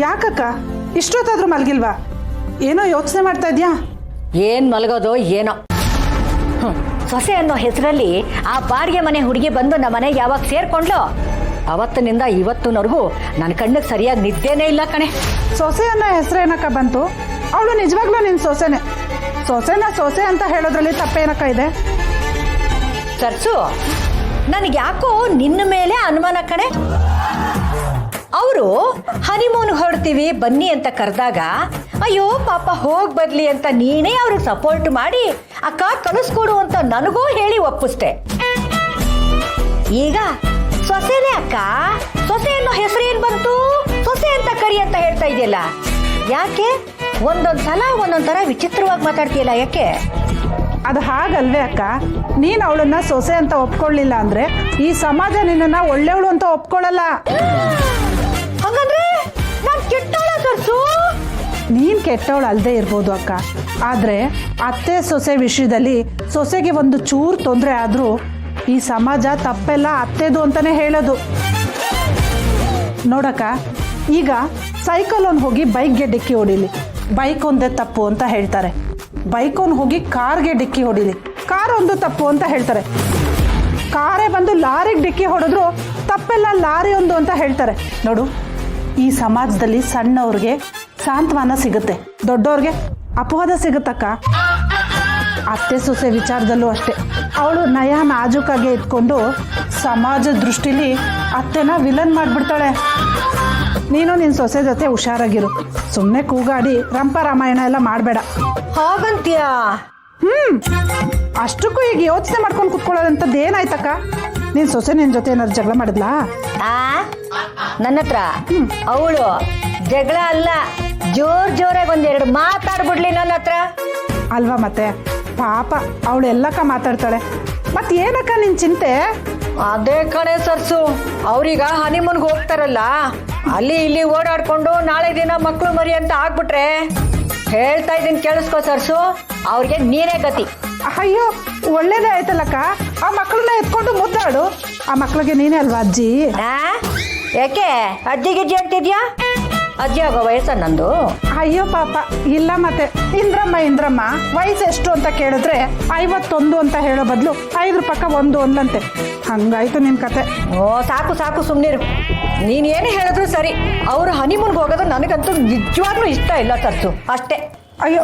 ಯಾಕಕ್ಕ ಇಷ್ಟೊತ್ತಾದ್ರೂ ಮಲಗಿಲ್ವಾ? ಏನೋ ಯೋಚನೆ ಮಾಡ್ತಾ ಇದ್ಯಾ? ಏನು ಮಲಗೋದು ಏನೋ. ಸೊಸೆ ಅನ್ನೋ ಹೆಸರಲ್ಲಿ ಆ ಬಾಡಿಗೆ ಮನೆ ಹುಡುಗಿ ಬಂದು ನಮ್ಮ ಮನೆಗೆ ಯಾವಾಗ ಸೇರ್ಕೊಂಡ್ಲು ಅವತ್ತಿನಿಂದ ಇವತ್ತಿನವರೆಗೂ ನನ್ನ ಕಣ್ಣಿಗೆ ಸರಿಯಾಗಿ ನಿದ್ದೆನೇ ಇಲ್ಲ ಕಣೆ. ಸೊಸೆ ಅನ್ನೋ ಹೆಸರೇನಕ್ಕ ಬಂತು? ಅವಳು ನಿಜವಾಗ್ಲೂ ನಿನ್ನ ಸೊಸೆನೆ. ಸೊಸೆ ಅಂತ ಹೇಳೋದ್ರಲ್ಲಿ ತಪ್ಪೇನಕ್ಕ ಇದೆ? ಸರ್ಸು, ನನಗೆ ಯಾಕೋ ನಿನ್ನ ಮೇಲೆ ಅನುಮಾನ ಕಣೆ. ಅವರು ಹನಿಮೂನ್ ಹೊರಡ್ತೀವಿ ಬನ್ನಿ ಅಂತ ಕರೆದಾಗ ಅಯ್ಯೋ ಪಾಪ ಹೋಗಿ ಬರ್ಲಿ ಅಂತ ನೀನೇ ಅವ್ರಿಗೆ ಸಪೋರ್ಟ್ ಮಾಡಿ ಅಕ್ಕ ಕಳಿಸ್ಕೊಡು ಅಂತ ನನಗೂ ಹೇಳಿ ಒಪ್ಪಿಸ್ದೆ. ಈಗ ಸೊಸೆನೇ ಅಕ್ಕ, ಸೊಸೆ ಅನ್ನೋ ಹೆಸರು ಏನ್ ಬಂತು? ಸೊಸೆ ಅಂತ ಕರಿ ಅಂತ ಹೇಳ್ತಾ ಇದೆಯಲ್ಲ, ಯಾಕೆ? ಒಂದೊಂದ್ಸಲ ಒಂದೊಂಥರ ವಿಚಿತ್ರವಾಗಿ ಮಾತಾಡ್ತೀಯಲ್ಲ, ಯಾಕೆ? ಅದು ಹಾಗಲ್ವೇ ಅಕ್ಕ. ನೀನು ಅವಳನ್ನ ಸೊಸೆ ಅಂತ ಒಪ್ಕೊಳ್ಳಿಲ್ಲ ಅಂದ್ರೆ ಈ ಸಮಾಜ ನಿನ್ನನ್ನ ಒಳ್ಳೆಯವಳು ಅಂತ ಒಪ್ಕೊಳ್ಳಲ್ಲ. ಹಾಗಂದ್ರೆ ನಾನು ಕೆಟ್ಟವಳ ಸರ್ಸು? ನೀನ್ ಕೆಟ್ಟವಳು ಅಲ್ಲದೆ ಇರ್ಬೋದು ಅಕ್ಕ, ಆದ್ರೆ ಅತ್ತೆ ಸೊಸೆ ವಿಷಯದಲ್ಲಿ ಸೊಸೆಗೆ ಒಂದು ಚೂರು ತೊಂದರೆ ಆದ್ರೂ ಈ ಸಮಾಜ ತಪ್ಪೆಲ್ಲ ಅತ್ತೆದು ಅಂತಾನೆ ಹೇಳೋದು. ನೋಡಕ್ಕ, ಈಗ ಸೈಕಲ್ ಅವ್ನು ಹೋಗಿ ಬೈಕ್ಗೆ ಡಿಕ್ಕಿ ಹೊಡಿಲಿ, ಬೈಕ್ ಒಂದೇ ತಪ್ಪು ಅಂತ ಹೇಳ್ತಾರೆ. ಬೈಕ್ ಅವ್ನು ಹೋಗಿ ಕಾರ್ಗೆ ಡಿಕ್ಕಿ ಹೊಡಿಲಿ, ಕಾರ್ ಒಂದು ತಪ್ಪು ಅಂತ ಹೇಳ್ತಾರೆ. ಕಾರೇ ಬಂದು ಲಾರಿಗೆ ಡಿಕ್ಕಿ ಹೊಡೆದ್ರು ತಪ್ಪೆಲ್ಲ ಲಾರಿ ಒಂದು ಅಂತ ಹೇಳ್ತಾರೆ. ನೋಡು, ಈ ಸಮಾಜದಲ್ಲಿ ಸಣ್ಣವ್ರಿಗೆ ಸಾಂತ್ವನ ಸಿಗುತ್ತೆ, ದೊಡ್ಡವ್ರಿಗೆ ಅಪವಾದ ಸಿಗುತ್ತಕ್ಕ. ಅತ್ತೆ ಸೊಸೆ ವಿಚಾರದಲ್ಲೂ ಅಷ್ಟೇ. ಅವಳು ನಯ ನಾಜೂಕಾಗೆ ಇಟ್ಕೊಂಡು ಸಮಾಜ ದೃಷ್ಟಿಲಿ ಅತ್ತೆನ ವಿಲನ್ ಮಾಡಿಬಿಡ್ತಾಳೆ. ನೀನು ನಿನ್ನ ಸೊಸೆ ಜೊತೆ ಹುಷಾರಾಗಿರು, ಸುಮ್ಮನೆ ಕೂಗಾಡಿ ರಂಪ ರಾಮಾಯಣ ಎಲ್ಲ ಮಾಡಬೇಡ. ಹಾಗಂತೀಯಾ? ಅಷ್ಟಕ್ಕೂ ಈಗ ಯೋಚನೆ ಮಾಡ್ಕೊಂಡು ಕುತ್ಕೊಳ್ಳೋದಂಥದ್ದು ಏನಾಯ್ತಕ್ಕ? ನಿನ್ನ ಸೊಸೆ ನಿನ್ನ ಜೊತೆ ಏನಾದ್ರು ಜಗಳ ಮಾಡಿದ್ಲಾ? ನನ್ನ ಹತ್ರ ಅವಳು ಜಗಳ ಅಲ್ಲ, ಜೋರಾಗಿ ಒಂದೆರಡು ಮಾತಾಡ್ಬಿಡ್ಲಿ ನನ್ನ ಹತ್ರ. ಅಲ್ವಾ ಮತ್ತೆ, ಪಾಪ ಅವಳು ಎಲ್ಲಕ್ಕ ಮಾತಾಡ್ತಾಳೆ. ಮತ್ತೆ ಏನಕ್ಕ ನಿನ್ ಚಿಂತೆ? ಅದೇ ಕಣೆ ಸರ್ಸು, ಅವ್ರೀಗ ಹನಿಮೂನ್ಗೆ ಹೋಗ್ತಾರಲ್ಲ, ಅಲ್ಲಿ ಇಲ್ಲಿ ಓಡಾಡ್ಕೊಂಡು ನಾಳೆ ದಿನ ಮಕ್ಕಳು ಮರಿ ಅಂತ ಆಗ್ಬಿಟ್ರೆ ಹೇಳ್ತಾ ಇದ್ದೀನಿ ಕೇಳಿಸ್ಕೋ ಸರ್ಸು, ಅವ್ರಿಗೆ ನೀರೇ ಗತಿ. ಅಯ್ಯೋ, ಒಳ್ಳೇದೇ ಆಯ್ತಲ್ಲಕ್ಕ. ಆ ಮಕ್ಕಳನ್ನ ಎತ್ಕೊಂಡು ಮುದ್ದಾಡು. ಆ ಮಕ್ಳಿಗೆ ನೀನೇ ಅಲ್ವಾ ಅಜ್ಜಿ? ಯಾಕೆ ಅಜ್ಜಿ ಗಿಜ್ಜಿ ಅಂತಿದ್ಯಾ? ಅಜ್ಜಿ ಆಗೋ ವಯಸ್ಸ ನಂದು? ಅಯ್ಯೋ ಪಾಪ, ಇಲ್ಲ ಮತ್ತೆ. ಇಂದ್ರಮ್ಮ ವಯಸ್ಸು ಎಷ್ಟು ಅಂತ ಕೇಳಿದ್ರೆ 51 ಅಂತ ಹೇಳೋ ಬದಲು 5 ಪಕ್ಕ 1 ಅಂದ್ಲಂತೆ. ಹಂಗಾಯ್ತು ನಿನ್ ಕತೆ. ಓ ಸಾಕು ಸುಮ್ನಿರು. ನೀನ್ ಏನು ಹೇಳಿದ್ರು ಸರಿ, ಅವ್ರು ಹನಿಮೂನ್ಗೆ ಹೋಗೋದು ನನಗಂತೂ ನಿಜವಾಗ್ಲೂ ಇಷ್ಟ ಇಲ್ಲ ಸರ್ಸು, ಅಷ್ಟೇ. ಅಯ್ಯೋ